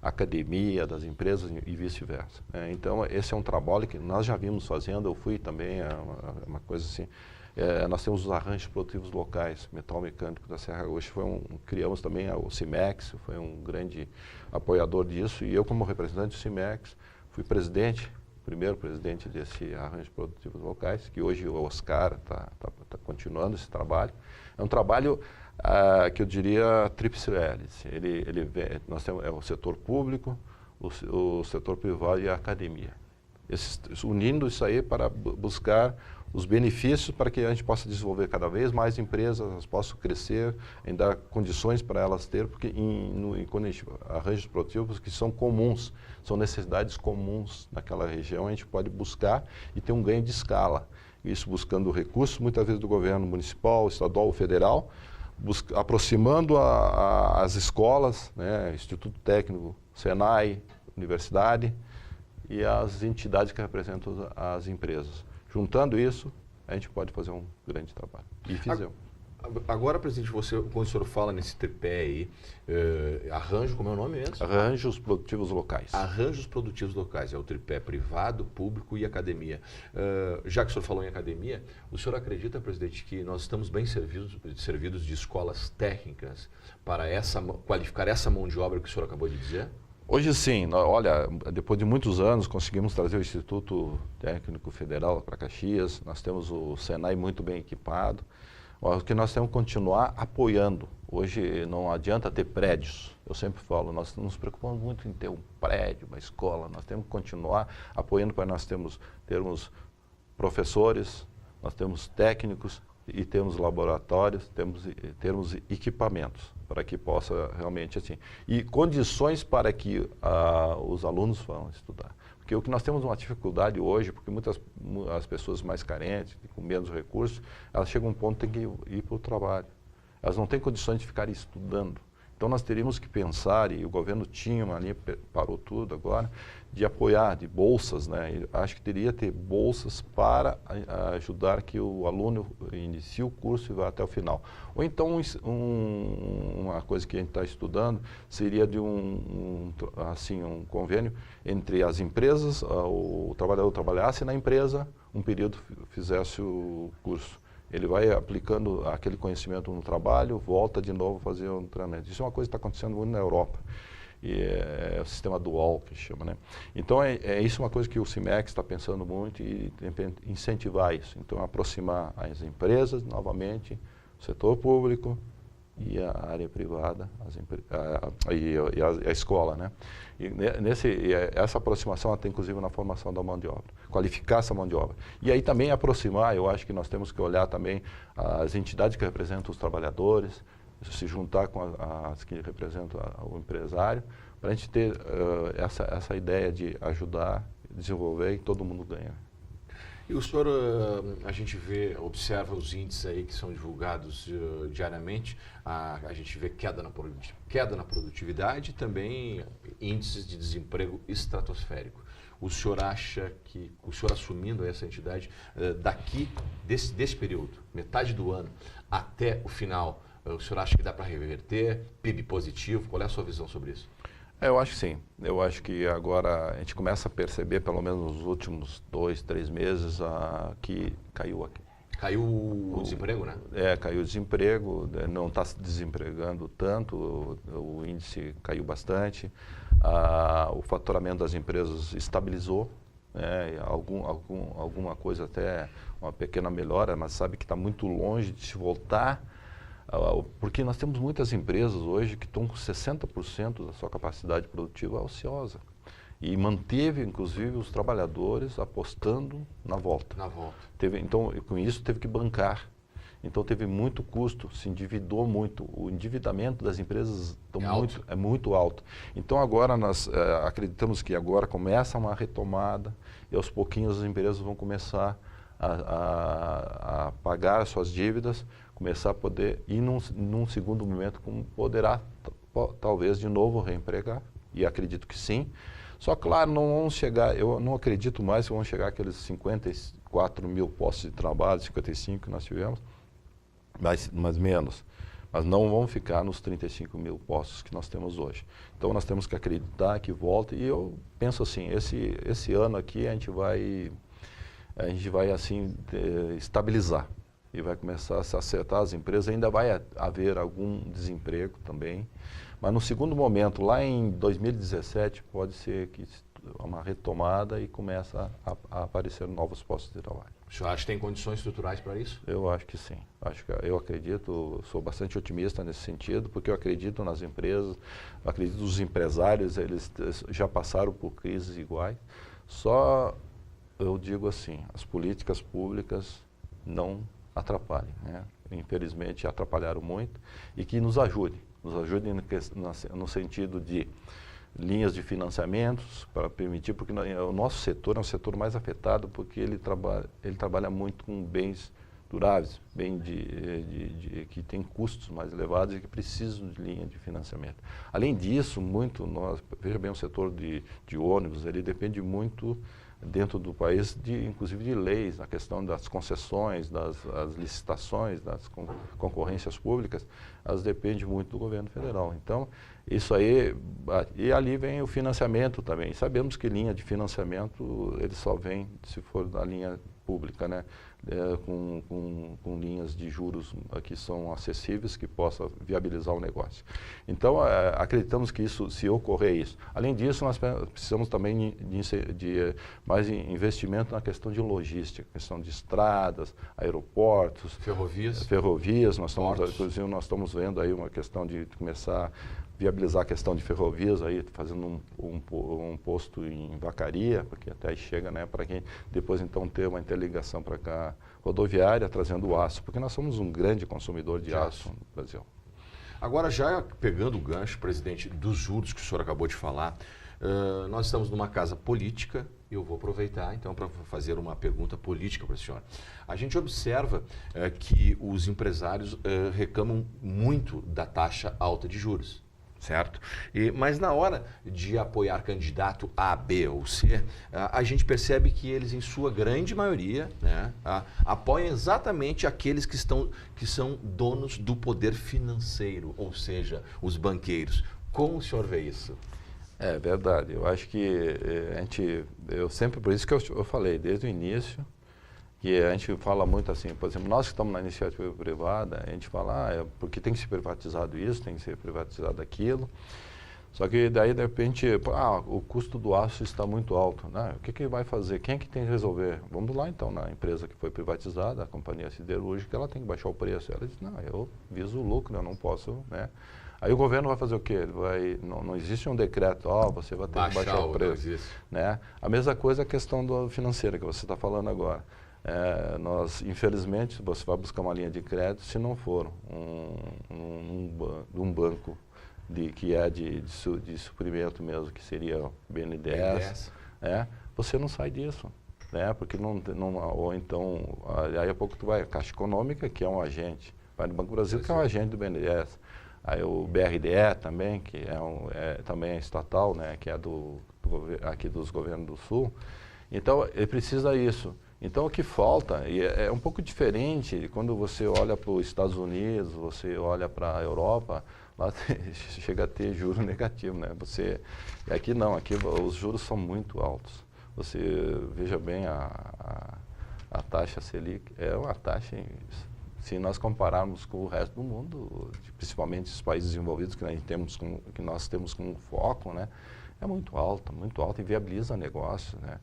a academia das empresas e vice-versa. Então esse é um trabalho que nós já vimos fazendo, eu fui também, uma coisa assim, nós temos os arranjos produtivos locais, metal mecânico da Serra Gaúcha, criamos também o CIMEX, foi um grande apoiador disso, e eu como representante do CIMEX fui primeiro presidente desse arranjo produtivos locais, que hoje o Oscar está continuando esse trabalho. É um trabalho que eu diria tríplice hélice. Nós temos o setor público, o setor privado e a academia. Unindo isso aí para buscar os benefícios para que a gente possa desenvolver cada vez mais empresas, elas possam crescer, em dar condições para elas ter, porque quando a gente arranjos produtivos que são comuns, são necessidades comuns naquela região, a gente pode buscar e ter um ganho de escala. Isso buscando recursos, muitas vezes do governo municipal, estadual ou federal, aproximando as escolas, né, Instituto Técnico, Senai, Universidade e as entidades que representam as empresas. Juntando isso, a gente pode fazer um grande trabalho. E fizemos. Agora, presidente, quando o senhor fala nesse tripé aí, arranjo, como é o nome mesmo? Arranjos produtivos locais. Arranjos produtivos locais, é o tripé privado, público e academia. Já que o senhor falou em academia, o senhor acredita, presidente, que nós estamos bem servidos de escolas técnicas para qualificar essa mão de obra que o senhor acabou de dizer? Hoje sim, olha, depois de muitos anos conseguimos trazer o Instituto Técnico Federal para Caxias, nós temos o Senai muito bem equipado, o que nós temos que continuar apoiando. Hoje não adianta ter prédios, eu sempre falo, nós nos preocupamos muito em ter um prédio, uma escola, nós temos que continuar apoiando para nós termos professores, nós temos técnicos e temos laboratórios, termos equipamentos para que possa realmente assim, e condições para que os alunos vão estudar. Porque o que nós temos uma dificuldade hoje, porque as pessoas mais carentes, com menos recursos, elas chegam a um ponto que têm que ir para o trabalho. Elas não têm condições de ficar estudando. Então nós teríamos que pensar, e o governo tinha uma linha, parou tudo agora, de apoiar, de bolsas, né? E acho que teria que ter bolsas para ajudar que o aluno inicie o curso e vá até o final. Ou então uma coisa que a gente está estudando seria de um convênio entre as empresas, o trabalhador trabalhasse na empresa, um período fizesse o curso. Ele vai aplicando aquele conhecimento no trabalho, volta de novo a fazer um treinamento. Isso é uma coisa que está acontecendo muito na Europa. E é o sistema dual, que chama, né? Então, isso uma coisa que o CIMEX está pensando muito e incentivar isso. Então, aproximar as empresas, novamente, o setor público e a área privada, a escola, né? E essa aproximação até inclusive na formação da mão de obra, qualificar essa mão de obra. E aí também aproximar, eu acho que nós temos que olhar também as entidades que representam os trabalhadores, se juntar com as que representam o empresário, para a gente ter essa ideia de ajudar, desenvolver e todo mundo ganha. E o senhor, a gente observa os índices aí que são divulgados diariamente, a gente vê queda na produtividade e também índices de desemprego estratosférico. O senhor acha que, o senhor assumindo essa entidade, daqui, desse período, metade do ano até o final, o senhor acha que dá para reverter, PIB positivo? Qual é a sua visão sobre isso? Eu acho que sim. Eu acho que agora a gente começa a perceber, pelo menos nos últimos 2, 3 meses, que caiu Caiu o desemprego, né? Caiu o desemprego, não está se desempregando tanto, o índice caiu bastante, o faturamento das empresas estabilizou, alguma coisa até, uma pequena melhora, mas sabe que está muito longe de se voltar, porque nós temos muitas empresas hoje que estão com 60% da sua capacidade produtiva ociosa. E manteve, inclusive, os trabalhadores apostando na volta. Então, com isso, teve que bancar. Então, teve muito custo, se endividou muito. O endividamento das empresas é muito alto. Então, agora nós acreditamos que agora começa uma retomada e, aos pouquinhos, as empresas vão começar a pagar as suas dívidas, começar a poder, e num segundo momento, poderá, talvez, de novo reempregar. E acredito que sim. Só, claro, não vão chegar, eu não acredito mais que vão chegar aqueles 54 mil postos de trabalho, 55 que nós tivemos, mas menos. Mas não vão ficar nos 35 mil postos que nós temos hoje. Então, nós temos que acreditar que volta. E eu penso assim, esse ano aqui a gente vai assim, estabilizar. E vai começar a se acertar as empresas. Ainda vai haver algum desemprego também. Mas no segundo momento, lá em 2017, pode ser que uma retomada e começa a aparecer novos postos de trabalho. O senhor acha que tem condições estruturais para isso? Eu acho que sim. Eu acredito, sou bastante otimista nesse sentido, porque eu acredito nas empresas, eu acredito nos empresários, eles já passaram por crises iguais. Só, eu digo assim, as políticas públicas não atrapalhem, né? Infelizmente, atrapalharam muito e que nos ajudem no sentido de linhas de financiamentos para permitir, porque o nosso setor é um setor mais afetado porque ele trabalha muito com bens duráveis, bem que tem custos mais elevados e que precisam de linha de financiamento. Além disso, veja bem, o setor de ônibus, ele depende muito dentro do país, inclusive de leis, na questão das concessões, das licitações, das concorrências públicas, elas dependem muito do governo federal. Então, isso aí, e ali vem o financiamento também. Sabemos que linha de financiamento, ele só vem se for da linha pública, né? Com linhas de juros que são acessíveis, que possa viabilizar o negócio. Então, acreditamos que isso, se ocorrer isso. Além disso, nós precisamos também de mais investimento na questão de logística, questão de estradas, aeroportos, ferrovias. Inclusive, nós estamos vendo aí uma questão de começar a viabilizar a questão de ferrovias, aí, fazendo um posto em Vacaria, porque até aí chega, né, para quem depois então ter uma interligação para cá rodoviária, trazendo o aço, porque nós somos um grande consumidor de aço no Brasil. Agora, já pegando o gancho, presidente, dos juros que o senhor acabou de falar, nós estamos numa casa política, e eu vou aproveitar então para fazer uma pergunta política para o senhor. A gente observa que os empresários reclamam muito da taxa alta de juros. Certo? Mas na hora de apoiar candidato A, B ou C, a gente percebe que eles, em sua grande maioria, né, apoiam exatamente aqueles que são donos do poder financeiro, ou seja, os banqueiros. Como o senhor vê isso? É verdade. Eu acho que por isso que eu falei desde o início, que a gente fala muito assim, por exemplo, nós que estamos na iniciativa privada, a gente fala, porque tem que ser privatizado isso, tem que ser privatizado aquilo. Só que daí, de repente, o custo do aço está muito alto, né? O que vai fazer? Quem é que tem que resolver? Vamos lá, então, na empresa que foi privatizada, a companhia siderúrgica, ela tem que baixar o preço. Ela diz, não, eu viso o lucro, eu não posso, né? Aí o governo vai fazer o quê? Não existe um decreto, você vai ter que baixar o preço. Né? A mesma coisa a questão financeira que você está falando agora. Infelizmente, você vai buscar uma linha de crédito, se não for um banco que é de suprimento mesmo, que seria o BNDES, você não sai disso. Né? Porque ou então, aí a pouco tu vai, a Caixa Econômica, que é um agente, vai no Banco do Brasil, que é um agente do BNDES. Aí o BRDE também, que também é estatal, né? Que é aqui dos governos do Sul. Então, ele precisa disso. Então, o que falta, e é um pouco diferente quando você olha para os Estados Unidos, você olha para a Europa, lá chega a ter juro negativo, né? Aqui não, aqui os juros são muito altos. Você veja bem a A taxa Selic é uma taxa, se nós compararmos com o resto do mundo, principalmente os países desenvolvidos que nós temos como foco, né, é muito alta e viabiliza negócios, né.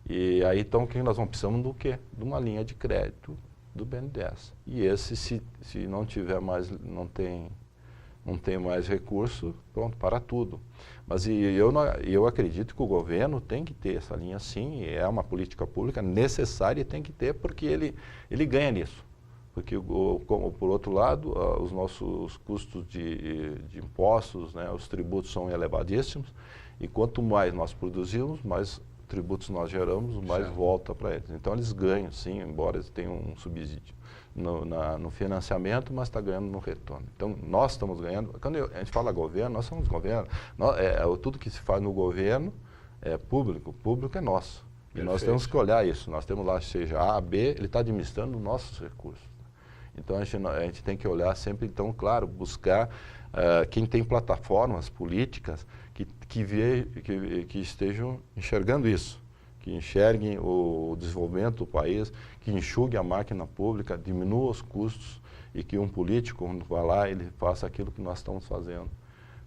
E aí, então, o que nós vamos precisamos do quê? De uma linha de crédito do BNDES. E esse, se não tiver mais, não tem mais recurso, pronto, para tudo. Mas eu acredito que o governo tem que ter essa linha sim, é uma política pública necessária e tem que ter, porque ele ganha nisso. Porque, por outro lado, os nossos custos de impostos, né, os tributos são elevadíssimos, e quanto mais nós produzimos, mais tributos nós geramos, mais volta para eles. Então, eles ganham, sim, embora eles tenham um subsídio no financiamento, mas está ganhando no retorno. Então, nós estamos ganhando. Quando a gente fala governo, nós somos governo. Tudo que se faz no governo é público, o público é nosso. E Perfeito. nós temos que olhar isso. Nós temos lá, seja A, B, ele está administrando nossos recursos. Então, a gente tem que olhar sempre, então, claro, buscar quem tem plataformas políticas que estejam enxergando isso, que enxerguem o desenvolvimento do país, que enxugue a máquina pública, diminua os custos e que um político, quando vai lá, ele faça aquilo que nós estamos fazendo,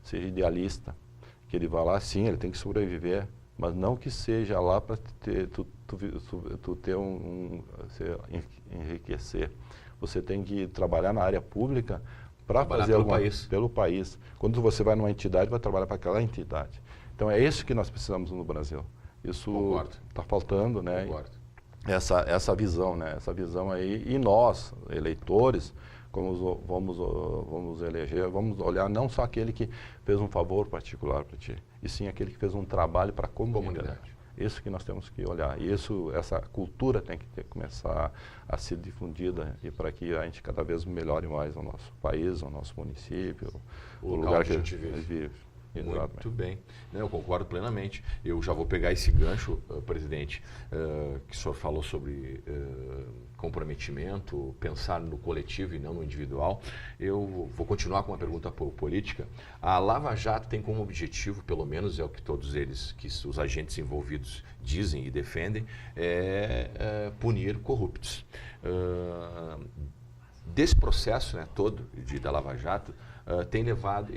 seja idealista, que ele vá lá, sim, ele tem que sobreviver, mas não que seja lá para enriquecer. Você tem que trabalhar na área pública para fazer pelo país. Quando você vai numa entidade, vai trabalhar para aquela entidade. Então é isso que nós precisamos no Brasil. Isso está faltando, né? Essa visão, né? Essa visão aí. E nós, eleitores, como vamos eleger, vamos olhar não só aquele que fez um favor particular para ti, e sim aquele que fez um trabalho para a comunidade. Isso que nós temos que olhar. E essa cultura tem que começar a ser difundida e para que a gente cada vez melhore mais o nosso país, o nosso município, o lugar que a gente vive. Muito bem. Eu concordo plenamente. Eu já vou pegar esse gancho, presidente, que o senhor falou sobre comprometimento, pensar no coletivo e não no individual. Eu vou continuar com uma pergunta política. A Lava Jato tem como objetivo, pelo menos é o que todos eles, que os agentes envolvidos dizem e defendem, punir corruptos. Desse processo, né, todo da Lava Jato, tem levado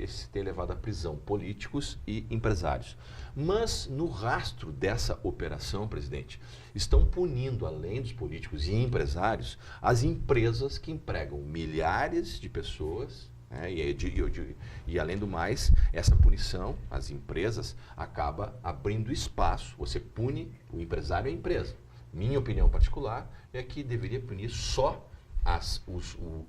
à prisão políticos e empresários. Mas, no rastro dessa operação, presidente, estão punindo, além dos políticos e empresários, as empresas que empregam milhares de pessoas, né, e, além do mais, essa punição, as empresas, acaba abrindo espaço. Você pune o empresário e a empresa. Minha opinião particular é que deveria punir só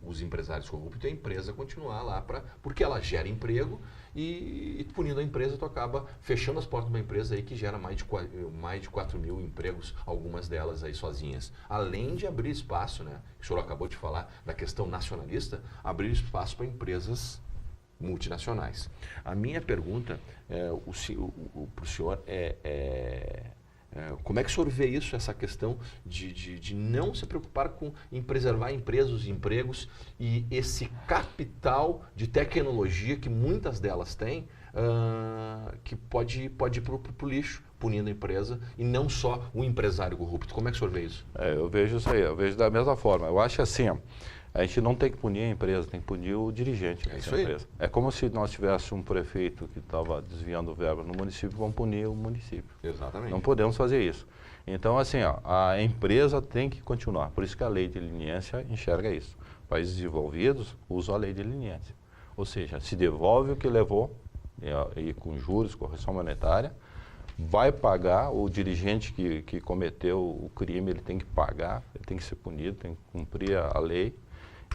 os empresários corruptos e a empresa continuar lá, porque ela gera emprego e punindo a empresa, tu acaba fechando as portas de uma empresa aí que gera mais de 4 mil empregos, algumas delas aí sozinhas. Além de abrir espaço, né, que o senhor acabou de falar da questão nacionalista, abrir espaço para empresas multinacionais. A minha pergunta para o senhor como é que o senhor vê isso, essa questão de não se preocupar em preservar empresas e empregos e esse capital de tecnologia que muitas delas têm, que pode ir para o lixo, punindo a empresa e não só o empresário corrupto. Como é que o senhor vê isso? Eu vejo isso aí, eu vejo da mesma forma. Eu acho assim, a gente não tem que punir a empresa, tem que punir o dirigente dessa empresa. É como se nós tivéssemos um prefeito que estava desviando verba no município, vamos punir o município. Exatamente. Não podemos fazer isso. Então, assim, a empresa tem que continuar. Por isso que a lei de leniência enxerga isso. Países desenvolvidos usam a lei de leniência. Ou seja, se devolve o que levou, e com juros, correção monetária, vai pagar, o dirigente que cometeu o crime, ele tem que pagar, ele tem que ser punido, tem que cumprir a lei,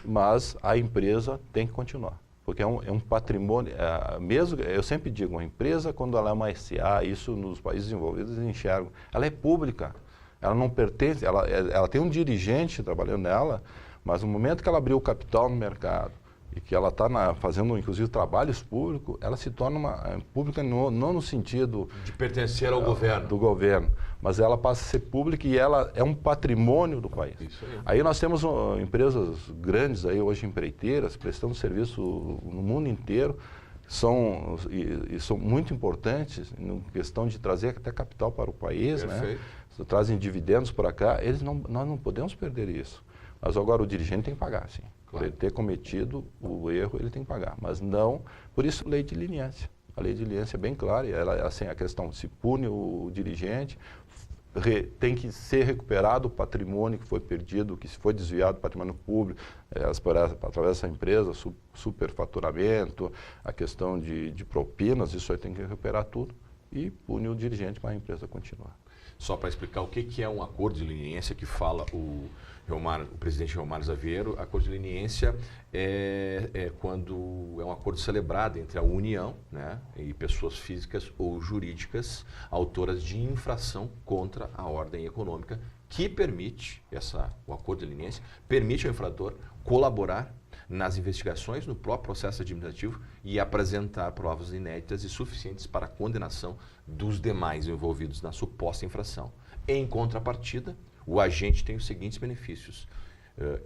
mas a empresa tem que continuar, porque é um patrimônio, mesmo, eu sempre digo, uma empresa, quando ela é uma SA, isso nos países desenvolvidos eles enxergam, ela é pública, ela não pertence, ela tem um dirigente trabalhando nela, mas no momento que ela abriu o capital no mercado, e que ela está fazendo, inclusive, trabalhos públicos, ela se torna uma pública não no sentido... de pertencer ao governo. Do governo, mas ela passa a ser pública e ela é um patrimônio do país. Isso aí. Aí nós temos empresas grandes, aí hoje empreiteiras, prestando serviço no mundo inteiro, são muito importantes, em questão de trazer até capital para o país, né? trazem dividendos para cá, nós não podemos perder isso. Mas agora o dirigente tem que pagar, sim. Claro. Por ele ter cometido o erro, ele tem que pagar. Mas não, por isso, lei de leniência. A lei de leniência é bem clara, ela, assim, a questão se pune o dirigente, tem que ser recuperado o patrimônio que foi perdido, que foi desviado do patrimônio público, através dessa empresa, superfaturamento, a questão de propinas, isso aí tem que recuperar tudo e pune o dirigente para a empresa continuar. Só para explicar o que é um acordo de leniência que fala o presidente Reomar Zaviero, acordo de leniência é quando é um acordo celebrado entre a União, né, e pessoas físicas ou jurídicas autoras de infração contra a ordem econômica, que permite, o acordo de leniência, permite ao infrator colaborar nas investigações, no próprio processo administrativo e apresentar provas inéditas e suficientes para a condenação dos demais envolvidos na suposta infração. Em contrapartida, o agente tem os seguintes benefícios: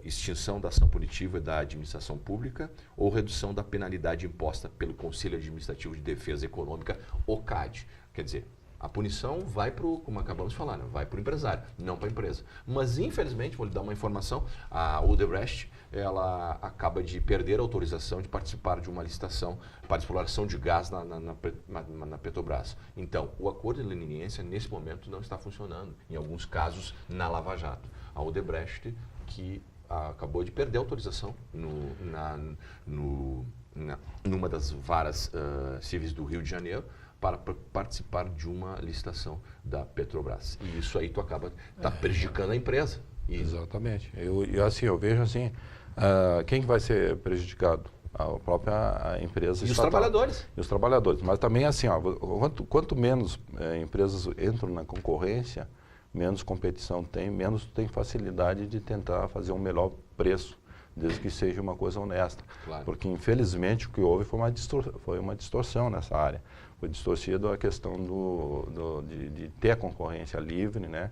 extinção da ação punitiva da administração pública ou redução da penalidade imposta pelo Conselho Administrativo de Defesa Econômica, o CAD. Quer dizer, a punição vai para o, como acabamos de falar, né? Vai para o empresário, não para a empresa. Mas, infelizmente, vou lhe dar uma informação, a Odebrecht, ela acaba de perder a autorização de participar de uma licitação para exploração de gás na Petrobras. Então, o acordo de leniência, nesse momento, não está funcionando, em alguns casos, na Lava Jato. A Odebrecht, que acabou de perder a autorização numa das varas civis do Rio de Janeiro, para participar de uma licitação da Petrobras. E isso aí tá prejudicando a empresa. Exatamente. Eu vejo assim, quem vai ser prejudicado? A própria empresa estatal. E os trabalhadores. E os trabalhadores. Mas também assim, quanto menos empresas entram na concorrência, menos competição tem, menos tem facilidade de tentar fazer um melhor preço, desde que seja uma coisa honesta. Claro. Porque, infelizmente, o que houve foi uma distorção nessa área. Foi distorcido a questão de ter a concorrência livre, né?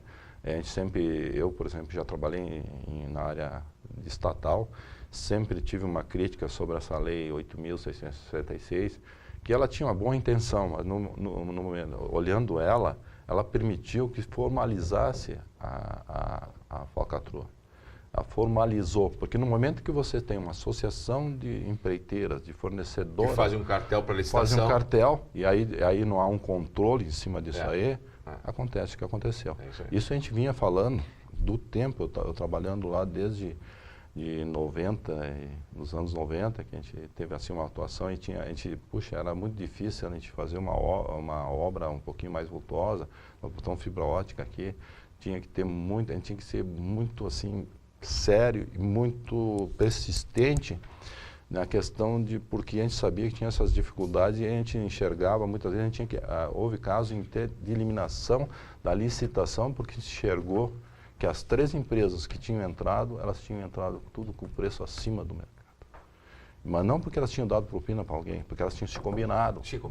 Eu, por exemplo, já trabalhei na área estatal, sempre tive uma crítica sobre essa lei 8.666, que ela tinha uma boa intenção, mas olhando ela permitiu que formalizasse a falcatrua. Ela formalizou, porque no momento que você tem uma associação de empreiteiras, de fornecedoras... Que fazem um cartel para licitação. Fazem um cartel, e aí não há um controle em cima disso acontece o que aconteceu. Isso a gente vinha falando do tempo, eu trabalhando lá desde nos anos 90, que a gente teve assim uma atuação e era muito difícil a gente fazer uma obra um pouquinho mais vultuosa, uma botão fibra ótica aqui, a gente tinha que ser muito assim sério e muito persistente na questão porque a gente sabia que tinha essas dificuldades e a gente enxergava, muitas vezes houve casos de eliminação da licitação porque se enxergou que as 3 empresas que tinham entrado, elas tinham entrado tudo com preço acima do mercado. Mas não porque elas tinham dado propina para alguém, porque elas tinham se combinado. Tinham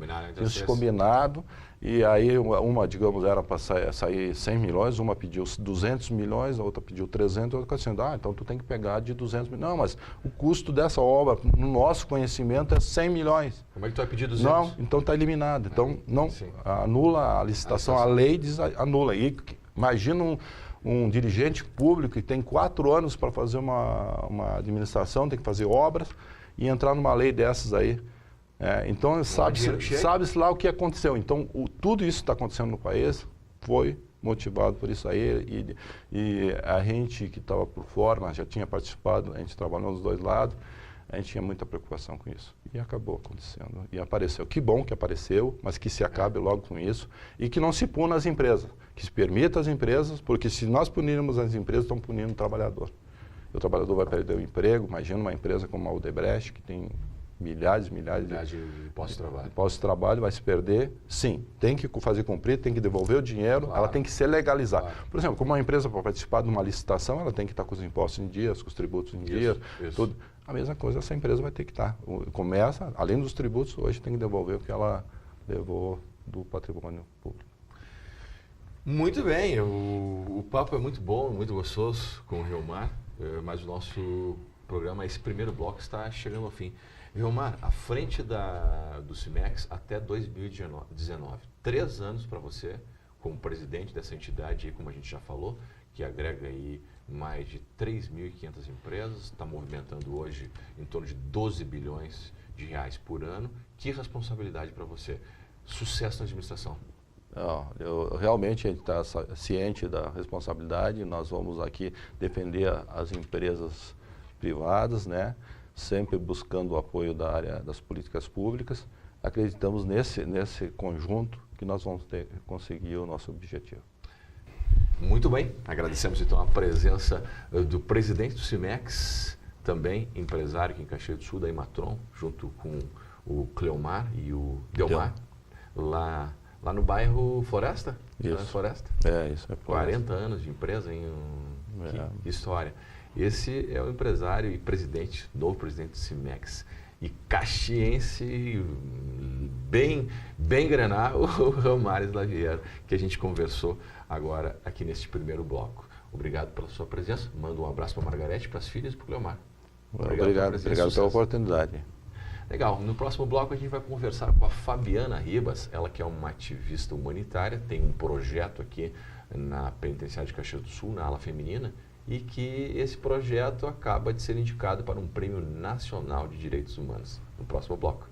se combinado, e aí uma, digamos, era para sair 100 milhões, uma pediu 200 milhões, a outra pediu 300, a outra dizendo, então tu tem que pegar de 200 milhões. Não, mas o custo dessa obra, no nosso conhecimento, é 100 milhões. Como é que tu vai pedir 200? Não, então está eliminado. Então, não anula a licitação, a lei diz anula. E imagina um dirigente público que tem 4 anos para fazer uma administração, tem que fazer obras, e entrar numa lei dessas aí. Então, sabe-se lá o que aconteceu. Então, tudo isso que está acontecendo no país foi motivado por isso aí. E a gente que estava por fora, mas já tinha participado, a gente trabalhou nos 2 lados, a gente tinha muita preocupação com isso. E acabou acontecendo. E apareceu. Que bom que apareceu, mas que se acabe logo com isso. E que não se puna as empresas. Que se permita as empresas, porque se nós punirmos as empresas, estão punindo o trabalhador. O trabalhador vai perder o emprego. Imagina uma empresa como a Odebrecht, que tem milhares de postos de trabalho, vai se perder. Sim, tem que fazer cumprir, tem que devolver o dinheiro, ela tem que se legalizar. Por exemplo, como uma empresa para participar de uma licitação, ela tem que estar com os impostos em dias, com os tributos em dias, tudo. A mesma coisa essa empresa vai ter que estar. Começa, além dos tributos, hoje tem que devolver o que ela levou do patrimônio público. Muito bem, o papo é muito bom, muito gostoso com o Reomar. Mas o nosso programa, esse primeiro bloco, está chegando ao fim. Reomar, à frente do CIMEX até 2019, 3 anos para você, como presidente dessa entidade, como a gente já falou, que agrega aí mais de 3.500 empresas, está movimentando hoje em torno de 12 bilhões de reais por ano. Que responsabilidade para você? Sucesso na administração. Realmente a gente está ciente da responsabilidade, nós vamos aqui defender as empresas privadas, né? Sempre buscando o apoio da área das políticas públicas. Acreditamos nesse conjunto que nós vamos conseguir o nosso objetivo. Muito bem, agradecemos então a presença do presidente do Cimex, também empresário aqui em Caxias do Sul, da Imatron, junto com o Cleomar e o Delmar, lá no bairro Floresta? Isso. Não é Floresta? Isso é Floresta. 40 anos de empresa, hein? Que história. Esse é o empresário e presidente, novo presidente do Cimex. E caxiense, bem grenar, o Ramares Lavieira, que a gente conversou agora aqui neste primeiro bloco. Obrigado pela sua presença. Mando um abraço para a Margarete, para as filhas e para o Cleomar. Obrigado pela oportunidade. Legal. No próximo bloco a gente vai conversar com a Fabiana Ribas, ela que é uma ativista humanitária, tem um projeto aqui na Penitenciária de Caxias do Sul, na ala feminina, e que esse projeto acaba de ser indicado para um Prêmio Nacional de Direitos Humanos. No próximo bloco.